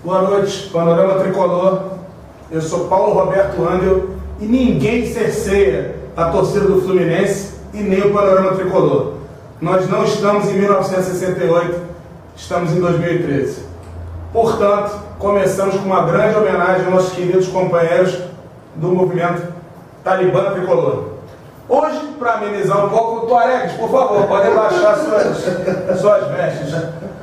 Boa noite, Panorama Tricolor. Eu sou Paulo Roberto Angel e ninguém cerceia a torcida do Fluminense e nem o Panorama Tricolor. Nós não estamos em 1968, estamos em 2013. Portanto, começamos com uma grande homenagem aos nossos queridos companheiros do movimento Talibã Tricolor. Hoje, para amenizar um pouco, Tuaregs, por favor, podem baixar suas vestes.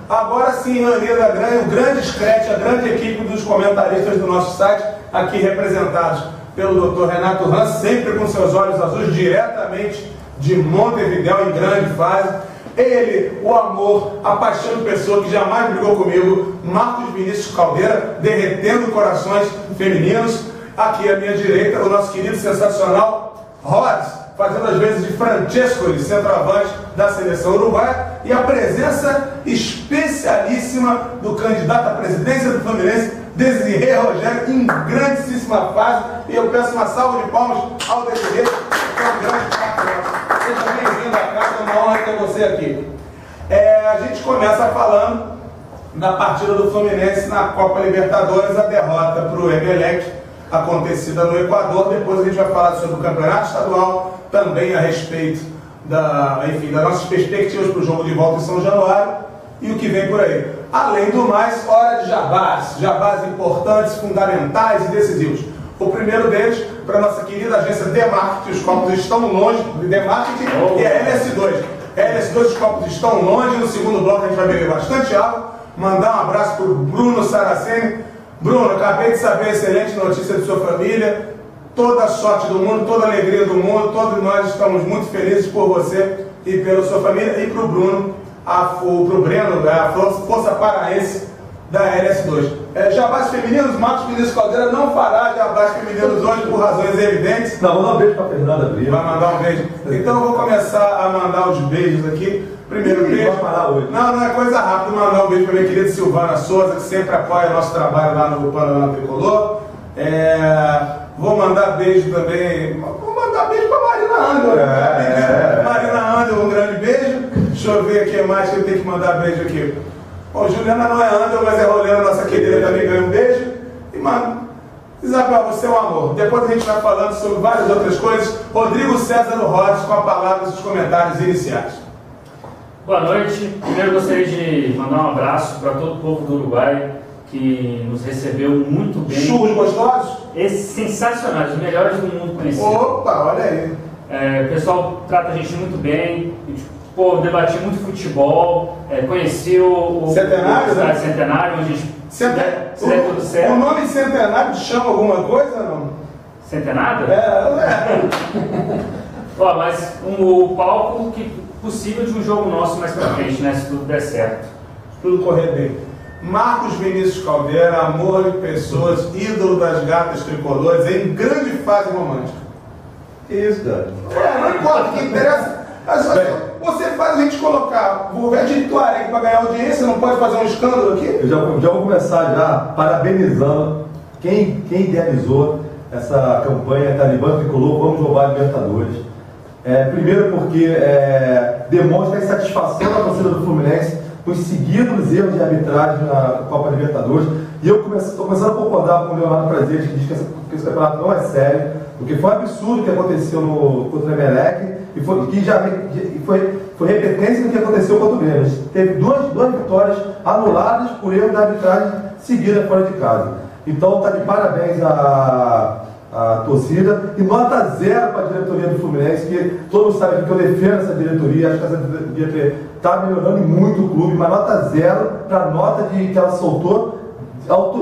Agora sim, reunida o grande scratch, a grande equipe dos comentaristas do nosso site, aqui representados pelo Dr. Renato Hans, sempre com seus olhos azuis, diretamente de Montevidéu, em grande fase. Ele, o amor, a paixão de pessoa que jamais brigou comigo, Marcos Vinícius Caldeira, derretendo corações femininos. Aqui à minha direita, o nosso querido sensacional Rods, fazendo as vezes de Francesco, de centroavante da seleção uruguaia, e a presença especialíssima do candidato à presidência do Fluminense, Desirê Rogério, em grandíssima fase. E eu peço uma salva de palmas ao Desirê, que é um grande patrão. Seja bem-vindo à casa, é uma honra ter você aqui. A gente começa falando da partida do Fluminense na Copa Libertadores, a derrota para o Emelec, acontecida no Equador. Depois a gente vai falar sobre o campeonato estadual, também a respeito das nossas perspectivas para o jogo de volta em São Januário e o que vem por aí. Além do mais, hora de jabás importantes, fundamentais e decisivos. O primeiro deles, para a nossa querida agência D-Marketing, os copos estão longe, D-Marketing e a LS2. A LS2, os copos estão longe, no segundo bloco a gente vai beber bastante água. Mandar um abraço para o Bruno Saraceni. Bruno, acabei de saber a excelente notícia de sua família. Toda a sorte do mundo, toda a alegria do mundo, todos nós estamos muito felizes por você e pela sua família. E para o Bruno, para o Breno, a Força Paraense da LS2. Jabás femininos, Marcos Vinícius Caldeira não fará jabás femininos hoje por razões evidentes. Não, vou mandar um beijo para a Fernanda Brito. Vai mandar um beijo. Então eu vou começar a mandar os beijos aqui. Primeiro beijo. Vai parar hoje. Não é coisa rápida. Mandar um beijo para minha querida Silvana Souza, que sempre apoia o nosso trabalho lá no Panorama Tricolor. Vou mandar beijo também. Vou mandar beijo para Marina Andel. Marina Andel, um grande beijo. Deixa eu ver aqui mais que eu tenho que mandar beijo aqui. Bom, Juliana não é Andel, mas é Rolena, nossa querida, também ganha um beijo. E, mano, Isabel, você é um amor. Depois a gente vai falando sobre várias outras coisas. Rodrigo César Rodes, com a palavra dos comentários iniciais. Boa noite. Primeiro gostaria de mandar um abraço para todo o povo do Uruguai, que nos recebeu muito bem. Churros gostosos? Sensacionais, os melhores do mundo conhecido. Opa, olha aí. O pessoal trata a gente muito bem. Debati muito futebol, conheci o Centenário, né? Centenário, onde a gente der tudo certo. O nome Centenário te chama alguma coisa ou não? Centenário? Mas o palco possível de um jogo nosso mais pra frente, né? Se tudo der certo. Tudo correr bem. Marcos Vinícius Caldeira, amor de pessoas, ídolo das gatas tricolores, em grande fase romântica. Que isso, cara? Não importa, o que interessa. Você faz a gente colocar o governo de Tuareg para ganhar audiência, não pode fazer um escândalo aqui? Eu já vou começar parabenizando quem idealizou essa campanha Talibã Tricolor, vamos roubar a Libertadores. Primeiro porque demonstra a insatisfação da torcida do Fluminense com os seguidos erros de arbitragem na Copa Libertadores. E eu estou começando a concordar com o Leonardo Prazeres, que diz que esse campeonato não é sério, porque foi um absurdo o que aconteceu contra o Emelec e foi repetência do que aconteceu contra o Grêmio. A gente teve duas vitórias anuladas por erro da arbitragem seguida fora de casa. Então está de parabéns a torcida e nota 0 para a diretoria do Fluminense, que todo mundo sabe que eu defendo essa diretoria, acho que essa diretoria está melhorando muito o clube, mas nota 0 para a nota que ela soltou,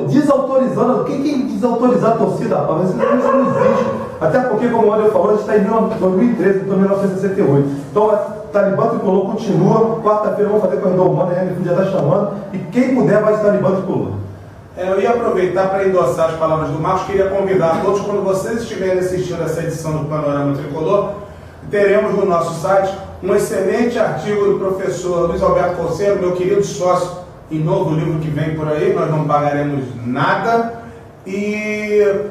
desautorizando. Quem desautorizar a torcida, rapaz? Isso não existe. Até porque, como o André falou, a gente está em 2013, então 1968. Então, a Talibã Tricolor continua. Quarta-feira vamos fazer corredor humano, a Henrique já está chamando. E quem puder vai de Talibã Tricolor. Eu ia aproveitar para endossar as palavras do Marcos, queria convidar todos, quando vocês estiverem assistindo essa edição do Panorama Tricolor, teremos no nosso site um excelente artigo do professor Luiz Alberto Conceiro, meu querido sócio, em novo livro que vem por aí, nós não pagaremos nada, e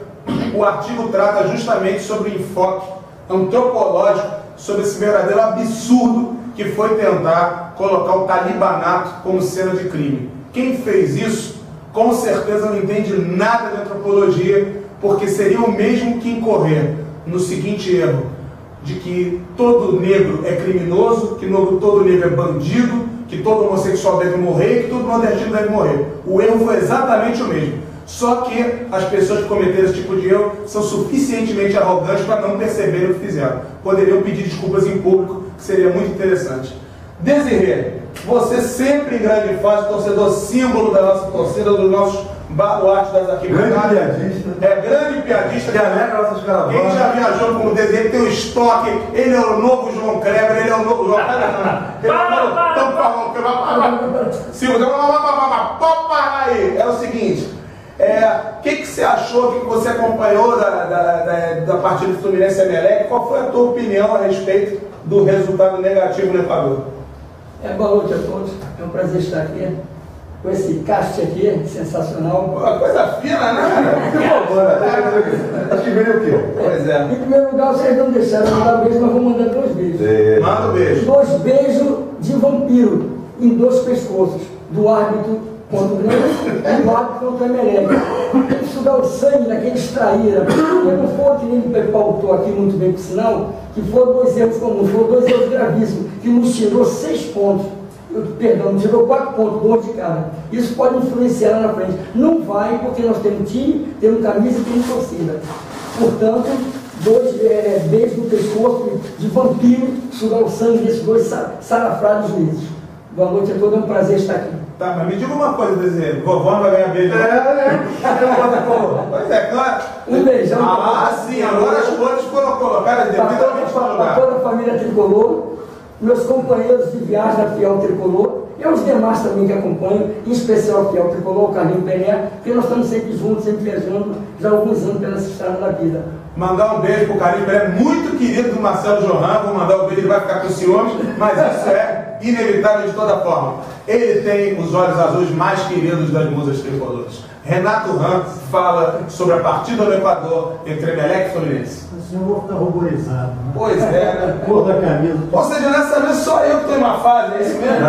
o artigo trata justamente sobre o enfoque antropológico, sobre esse verdadeiro absurdo que foi tentar colocar o talibanato como cena de crime. Quem fez isso, com certeza não entende nada de antropologia, porque seria o mesmo que incorrer no seguinte erro, de que todo negro é criminoso, que todo negro é bandido, que todo homossexual deve morrer, que todo nordestino deve morrer. O erro foi exatamente o mesmo. Só que as pessoas que cometeram esse tipo de erro são suficientemente arrogantes para não perceberem o que fizeram. Poderiam pedir desculpas em público, que seria muito interessante. Desirê, você sempre em grande fase, torcedor símbolo da nossa torcida, dos nossos baluartes das arquibancadas. Grande piadista. Grande piadista. Que alegra nossas caravanas. Quem já viajou como Desirê, tem um estoque, ele é o novo João Kleber, ele é o novo João Kleber, não. Ele é o seguinte, o que você achou, o que você acompanhou da partida do Fluminense e Emelec? Qual foi a tua opinião a respeito do resultado negativo no Equador? Boa noite a todos, é um prazer estar aqui com esse cast aqui, sensacional. Uma coisa fina, né? Acho que veio o quê? Pois é. Em primeiro lugar, vocês não deixaram mandar beijo, mas vou mandar 2 beijos. Manda um beijo. 2 beijos de vampiro em 2 pescoços, do árbitro contra o Grêmio e do árbitro contra o Emelec. Isso dá o sangue daqueles traíras. Porque não foi que nem me pautou aqui muito bem, por sinal, que foram 2 erros comuns, foram 2 erros gravíssimos, que nos tirou 6 pontos. Perdão, tirou 4 pontos, 2 de cada. Isso pode influenciar lá na frente. Não vai, porque nós temos time, temos camisa e temos torcida. Portanto, 2 beijos no pescoço de vampiro, sugar o sangue desses 2 salafrados juízes. Boa noite a todos, é um prazer estar aqui. Tá, mas me diga uma coisa, Desirê, vovó não vai ganhar beijo. Pois é, claro. Um beijão. Sim, agora as coisas foram colocadas devidamente no Para lugar. toda a família Tricolor, meus companheiros de viagem da Fiel Tricolor, e os demais também que acompanham, em especial a Fiel Tricolor, o Carlinhos Pelé, porque nós estamos sempre juntos, sempre viajando, já há alguns anos pela estrada da vida. Mandar um beijo pro Carlinhos Pelé, muito querido do Marcelo Johan, vou mandar um beijo, ele vai ficar com ciúmes, mas isso é inevitável de toda forma. Ele tem os olhos azuis mais queridos das musas tricolores. Renato Ram fala sobre a partida do Equador entre Emelec e Fluminense. O senhor está ruborizado, né? Pois é, né? Cor da camisa. Ou seja, nessa vez só eu que estou em uma fase, é isso mesmo?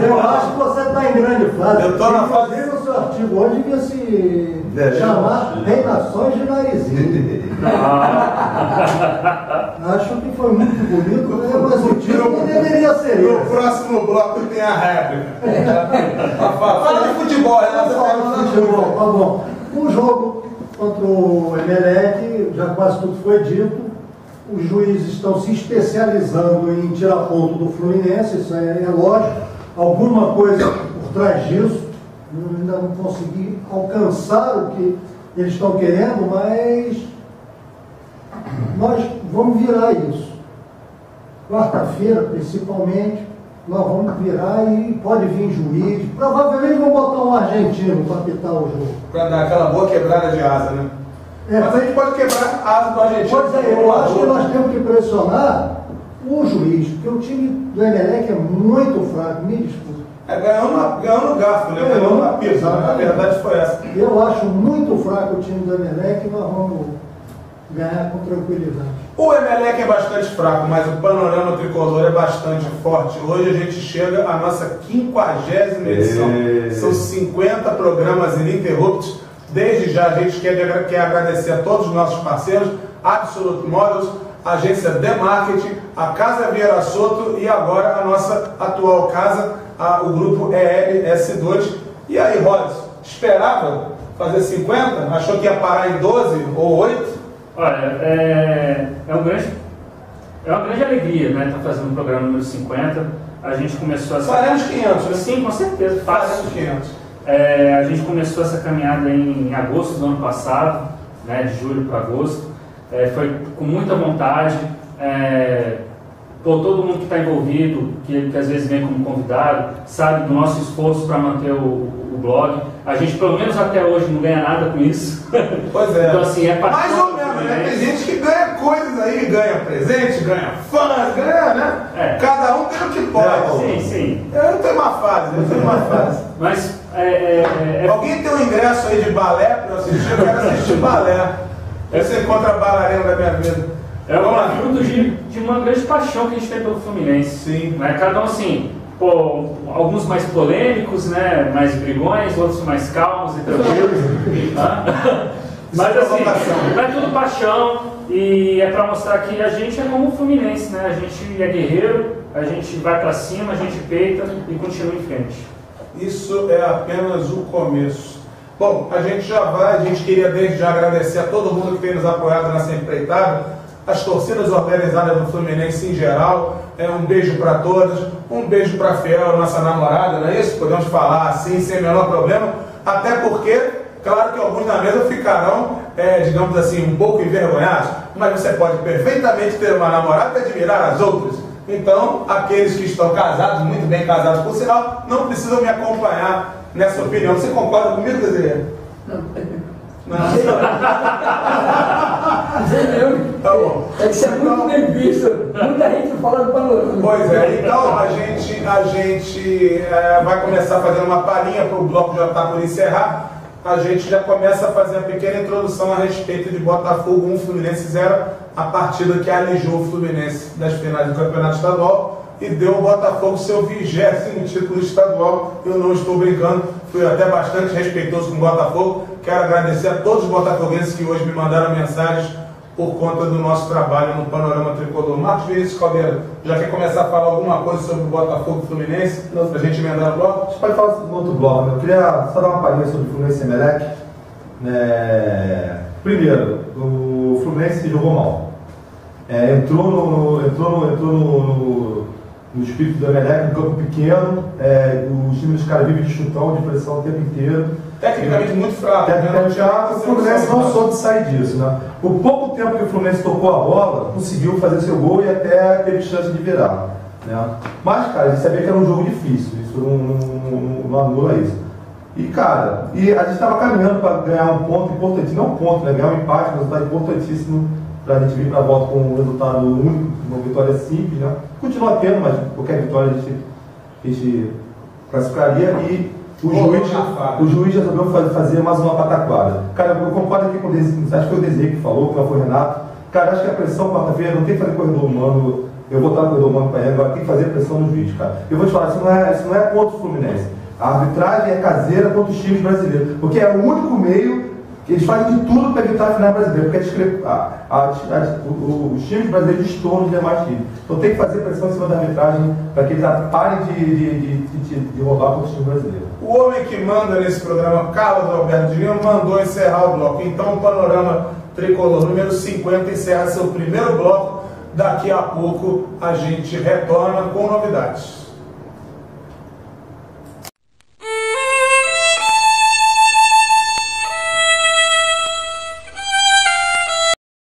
Eu acho que você está em grande fase. Eu estou na fase. Inclusive, o seu artigo hoje devia se chamar Reinações de Narizinho. Acho que foi muito bonito, né? Mas o título deveria ser No esse. próximo bloco tem a réplica. Fala de futebol, Renato. Tá bom. O jogo contra o Emelec, já quase tudo foi dito. Os juízes estão se especializando em tirar ponto do Fluminense, isso é lógico. Alguma coisa por trás disso. Eu ainda não consegui alcançar o que eles estão querendo, mas nós vamos virar isso. Quarta-feira, principalmente, nós vamos virar e pode vir juiz. Provavelmente vão botar um argentino para apitar o jogo. Para dar aquela boa quebrada de asa, né? Mas a gente pode quebrar a asa do argentino. Pois é, eu acho que nós temos que pressionar o juiz, porque o time do Emelec é muito fraco, me desculpe. Ganhando o garfo, né? Ganhando a pizza, né? A verdade foi essa. Eu acho muito fraco o time do Emelec e nós vamos ganhar com tranquilidade. O Emelec é bastante fraco, mas o panorama tricolor é bastante forte. Hoje a gente chega à nossa 50ª edição. São 50 programas ininterruptos. Desde já a gente quer agradecer a todos os nossos parceiros, Absolute Models, Agência de Marketing, a Casa Vieira Soto e agora a nossa atual casa, o grupo ELS2. E aí, Rods, esperava fazer 50? Achou que ia parar em 12 ou 8? Olha, é uma grande alegria, né, estar fazendo o programa número 50. A gente começou essa... Faremos 500, né? Sim, com certeza, fácil. Faremos 500. A gente começou essa caminhada em agosto do ano passado, né, de julho para agosto. Foi com muita vontade. todo mundo que está envolvido, que às vezes vem como convidado, sabe do nosso esforço para manter o blog. A gente, pelo menos até hoje, não ganha nada com isso. Pois é. Então, assim, é mais ou menos, né? Tem gente que ganha coisas aí, ganha presente, ganha fãs, ganha, né? Cada um tem o que pode. Sim, sim. Eu tenho uma fase. Mas alguém tem um ingresso aí de balé para eu assistir? Eu quero assistir balé. Você encontra a bailarina da minha vida. É um fruto de uma grande paixão que a gente tem pelo Fluminense. Sim. Né? Cada um assim, alguns mais polêmicos, né? Mais brigões, outros mais calmos e tranquilos. Mas assim, é tudo paixão e é para mostrar que a gente é como o Fluminense, né? A gente é guerreiro, a gente vai para cima, a gente peita e continua em frente. Isso é apenas o começo. Bom, a gente queria desde já agradecer a todo mundo que tem nos apoiado nessa empreitada, as torcidas organizadas do Fluminense em geral. Um beijo para todas, um beijo para a Fiel, nossa namorada, não é isso? Podemos falar assim, sem o menor problema, até porque, claro que alguns na mesa ficarão, digamos assim, um pouco envergonhados, mas você pode perfeitamente ter uma namorada e admirar as outras. Então, aqueles que estão casados, muito bem casados por sinal, não precisam me acompanhar nessa opinião. Você concorda comigo, Desirê? Não. Tá bom. É que você é muito bem visto. Muita gente fala do panorama. Pois é, então a gente vai começar fazendo uma palhinha para o bloco já estar por encerrar. A gente já começa a fazer uma pequena introdução a respeito de Botafogo 1, Fluminense 0, a partida que alijou o Fluminense das finais do Campeonato Estadual e deu ao Botafogo seu 20º título estadual. Eu não estou brincando, fui até bastante respeitoso com o Botafogo. Quero agradecer a todos os botafoguenses que hoje me mandaram mensagens por conta do nosso trabalho no Panorama Tricolor. Marcos Vinícius Caldeira, já quer começar a falar alguma coisa sobre o Botafogo Fluminense? Para a gente emendar o bloco? A gente pode falar no outro bloco, né? Eu queria só dar uma palhinha sobre o Fluminense e Emelec. Primeiro, o Fluminense jogou mal. Entrou no espírito do Emelec, um campo pequeno, os times dos caras vivem de chutão, de pressão o tempo inteiro. Tecnicamente muito fraco. O Fluminense não soube sair disso, né? O pouco tempo que o Fluminense tocou a bola, conseguiu fazer seu gol e até teve chance de virar, né? Mas, cara, a gente sabia que era um jogo difícil, isso não anula isso. E, cara, a gente estava caminhando para ganhar um ponto importante, não um ponto, né? Ganhar um empate, um resultado importantíssimo para a gente vir para a volta com um resultado único, uma vitória simples, né? Continua tendo, mas qualquer vitória a gente classificaria e o juiz resolveu fazer mais uma pataquada. Cara, eu concordo aqui com o Desirê, acho que foi o Desirê que falou, que não foi o Renato. Cara, acho que a pressão quarta-feira não tem que fazer corredor humano, eu vou estar no corredor humano para ele, agora tem que fazer pressão no juiz, cara. Eu vou te falar, isso não é contra o Fluminense. A arbitragem é caseira contra os times brasileiros, porque é o único meio que eles fazem de tudo para evitar a final brasileira, porque os times brasileiros estouram os demais times. Então tem que fazer pressão em cima da arbitragem para que eles parem de roubar contra os times brasileiros. O homem que manda nesse programa, Carlos Alberto de Lima, mandou encerrar o bloco. Então o Panorama Tricolor número 50 encerra seu primeiro bloco. Daqui a pouco a gente retorna com novidades.